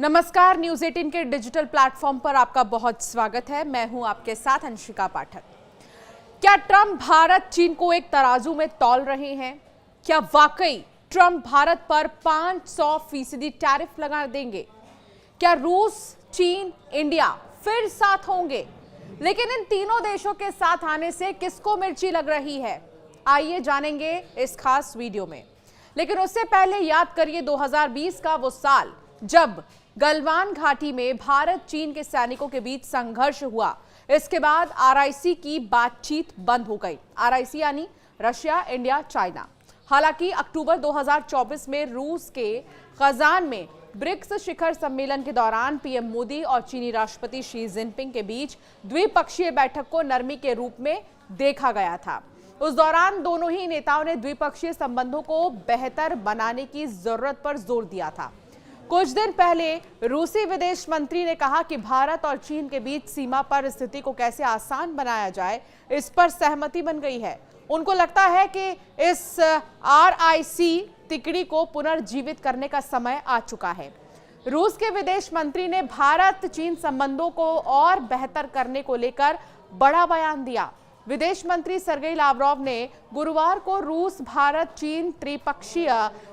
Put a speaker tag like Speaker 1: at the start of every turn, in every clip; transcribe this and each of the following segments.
Speaker 1: नमस्कार, न्यूज़ 18 के digital platform पर आपका बहुत स्वागत है। मैं हूं आपके साथ अंशिका पाठक। क्या ट्रंप भारत चीन को एक तराजू में तौल रहे हैं? क्या वाकई ट्रंप भारत पर 500% टैरिफ लगा देंगे? क्या रूस, चीन, इंडिया फिर साथ होंगे? लेकिन इन तीनों देशों के साथ आने से किसको मिर्ची लग रही है? आइए जानेंगे इस खास वीडियो में। लेकिन उससे पहले याद करिए 2020 का वो साल जब गलवान घाटी में भारत चीन के सैनिकों के बीच संघर्ष हुआ। इसके बाद आरआईसी की बातचीत बंद हो गई। आरआईसी यानी रशिया, इंडिया, चाइना। हालांकि अक्टूबर 2024 में रूस के कजान में ब्रिक्स शिखर सम्मेलन के दौरान पीएम मोदी और चीनी राष्ट्रपति शी जिनपिंग के बीच द्विपक्षीय बैठक को नरमी के रूप में देखा गया था। उस दौरान दोनों ही नेताओं ने द्विपक्षीय संबंधों को बेहतर बनाने की जरूरत पर जोर दिया था। कुछ दिन पहले रूसी विदेश मंत्री ने कहा कि भारत और चीन के बीच सीमा पर स्थिति को कैसे आसान बनाया जाए, इस पर सहमति बन गई है। उनको लगता है कि इस आरआईसी तिकड़ी को पुनर्जीवित करने का समय आ चुका है। रूस के विदेश मंत्री ने भारत चीन संबंधों को और बेहतर करने को लेकर बड़ा बयान दिया। विदेश मंत्री सर्गेई लावरोव ने गुरुवार को रूस भारत चीन त्रिपक्षीय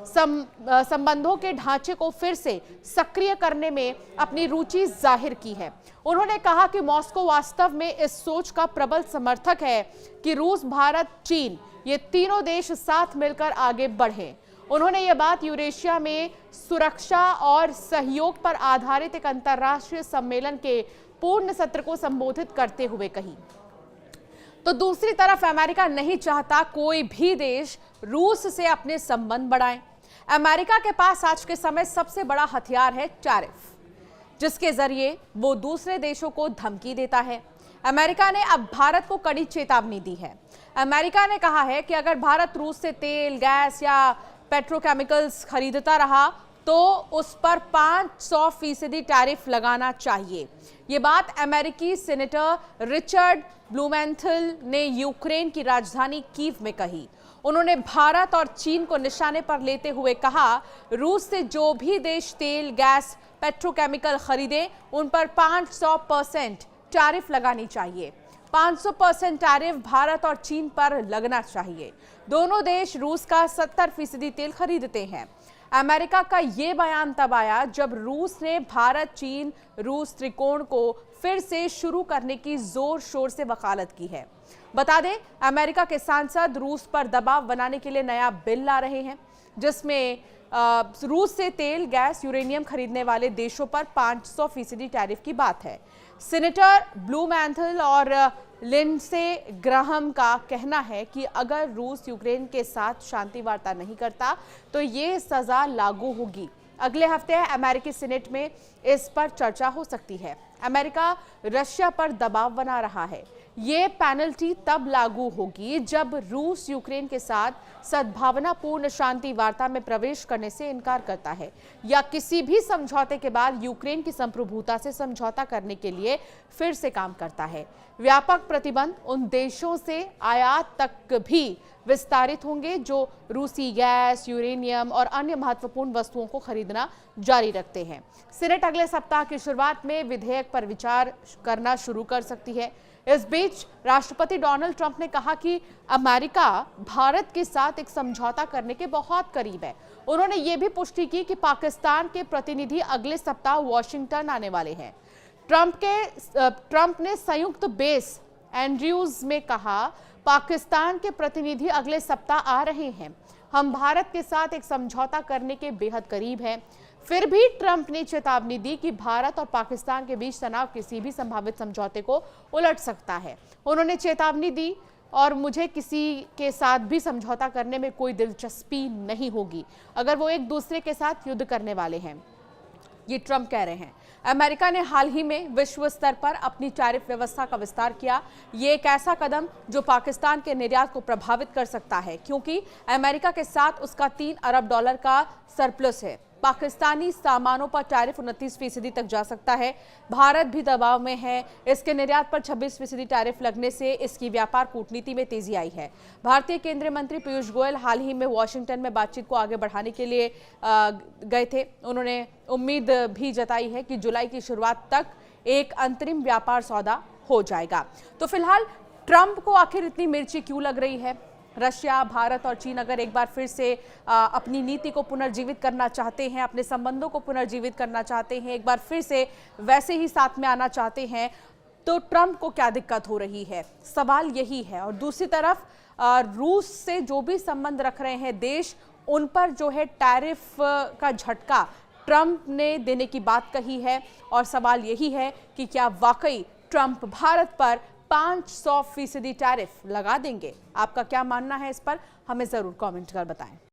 Speaker 1: संबंधों के ढांचे को फिर से सक्रिय करने में अपनी रुचि जाहिर की है। उन्होंने कहा कि मॉस्को वास्तव में इस सोच का प्रबल समर्थक है कि रूस, भारत, चीन ये तीनों देश साथ मिलकर आगे बढ़ें। उन्होंने ये बात यूरेशिया में सुरक्षा और सहयोग पर आधारित एक अंतर्राष्ट्रीय सम्मेलन के पूर्ण सत्र को संबोधित करते हुए कही। तो दूसरी तरफ अमेरिका नहीं चाहता कोई भी देश रूस से अपने संबंध बढ़ाए। अमेरिका के पास आज के समय सबसे बड़ा हथियार है टैरिफ, जिसके जरिए वो दूसरे देशों को धमकी देता है। अमेरिका ने अब भारत को कड़ी चेतावनी दी है। अमेरिका ने कहा है कि अगर भारत रूस से तेल, गैस या पेट्रोकेमिकल्स खरीदता रहा तो उस पर 500% टैरिफ लगाना चाहिए। ये बात अमेरिकी सीनेटर रिचर्ड ब्लूमेंथल ने यूक्रेन की राजधानी कीव में कही। उन्होंने भारत और चीन को निशाने पर लेते हुए कहा, रूस से जो भी देश तेल, गैस, पेट्रोकेमिकल खरीदे उन पर 500% टैरिफ लगानी चाहिए। 500% टैरिफ भारत और चीन पर लगना चाहिए। दोनों देश रूस का 70% तेल खरीदते हैं। अमेरिका का ये बयान तब आया जब रूस ने भारत चीन रूस त्रिकोण को फिर से शुरू करने की जोर शोर से वकालत की है। बता दें, अमेरिका के सांसद रूस पर दबाव बनाने के लिए नया बिल ला रहे हैं, जिसमें रूस से तेल, गैस, यूरेनियम खरीदने वाले देशों पर 500% टैरिफ की बात है। सीनेटर ब्लूमेंथल और लिंडसे ग्राहम का कहना है कि अगर रूस यूक्रेन के साथ शांति वार्ता नहीं करता तो ये सजा लागू होगी। अगले हफ्ते अमेरिकी सीनेट में इस पर चर्चा हो सकती है। अमेरिका रशिया पर दबाव बना रहा है। ये पेनल्टी तब लागू होगी जब रूस यूक्रेन के साथ सद्भावनापूर्ण शांति वार्ता में प्रवेश करने से इनकार करता है या किसी भी समझौते के बाद यूक्रेन की संप्रभुता से समझौता करने के लिए फिर से काम करता है। व्यापक प्रतिबंध उन देशों से आयात तक भी विस्तारित होंगे जो रूसी गैस, यूरेनियम और अन्य महत्वपूर्ण वस्तुओं को खरीदना जारी रखते हैं। सीनेट अगले सप्ताह की शुरुआत में विधेयक पर विचार करना शुरू कर सकती है। इस बीच राष्ट्रपति डोनाल्ड ट्रंप ने कहा कि अमेरिका भारत के साथ एक समझौता करने के बहुत करीब है। उन्होंने ये भी पुष्टि की कि पाकिस्तान के प्रतिनिधि अगले सप्ताह वॉशिंगटन आने वाले हैं। ट्रंप ने संयुक्त बेस एंड्रयूज में कहा, पाकिस्तान के प्रतिनिधि अगले सप्ताह आ रहे हैं। हम भारत के साथ एक समझौता करने के बेहद करीब हैं। फिर भी ट्रंप ने चेतावनी दी कि भारत और पाकिस्तान के बीच तनाव किसी भी संभावित समझौते को उलट सकता है। उन्होंने चेतावनी दी, और मुझे किसी के साथ भी समझौता करने में कोई दिलचस्पी नहीं होगी अगर वो एक दूसरे के साथ युद्ध करने वाले हैं, ये ट्रंप कह रहे हैं। अमेरिका ने हाल ही में विश्व स्तर पर अपनी टैरिफ व्यवस्था का विस्तार किया। ये एक ऐसा कदम जो पाकिस्तान के निर्यात को प्रभावित कर सकता है, क्योंकि अमेरिका के साथ उसका $3 अरब का सरप्लस है। पाकिस्तानी सामानों पर टैरिफ 29% तक जा सकता है। भारत भी दबाव में है। इसके निर्यात पर 26% टैरिफ लगने से इसकी व्यापार कूटनीति में तेजी आई है। भारतीय केंद्रीय मंत्री पीयूष गोयल हाल ही में वॉशिंगटन में बातचीत को आगे बढ़ाने के लिए गए थे। उन्होंने उम्मीद भी जताई है कि जुलाई की शुरुआत तक एक अंतरिम व्यापार सौदा हो जाएगा। तो फिलहाल ट्रंप को आखिर इतनी मिर्ची क्यों लग रही है? रशिया, भारत और चीन अगर एक बार फिर से अपनी नीति को पुनर्जीवित करना चाहते हैं, अपने संबंधों को पुनर्जीवित करना चाहते हैं, एक बार फिर से वैसे ही साथ में आना चाहते हैं, तो ट्रंप को क्या दिक्कत हो रही है? सवाल यही है। और दूसरी तरफ रूस से जो भी संबंध रख रहे हैं देश, उन पर जो है टैरिफ का झटका ट्रंप ने देने की बात कही है। और सवाल यही है कि क्या वाकई ट्रंप भारत पर 500% टैरिफ लगा देंगे? आपका क्या मानना है इस पर? हमें जरूर कमेंट कर बताएं।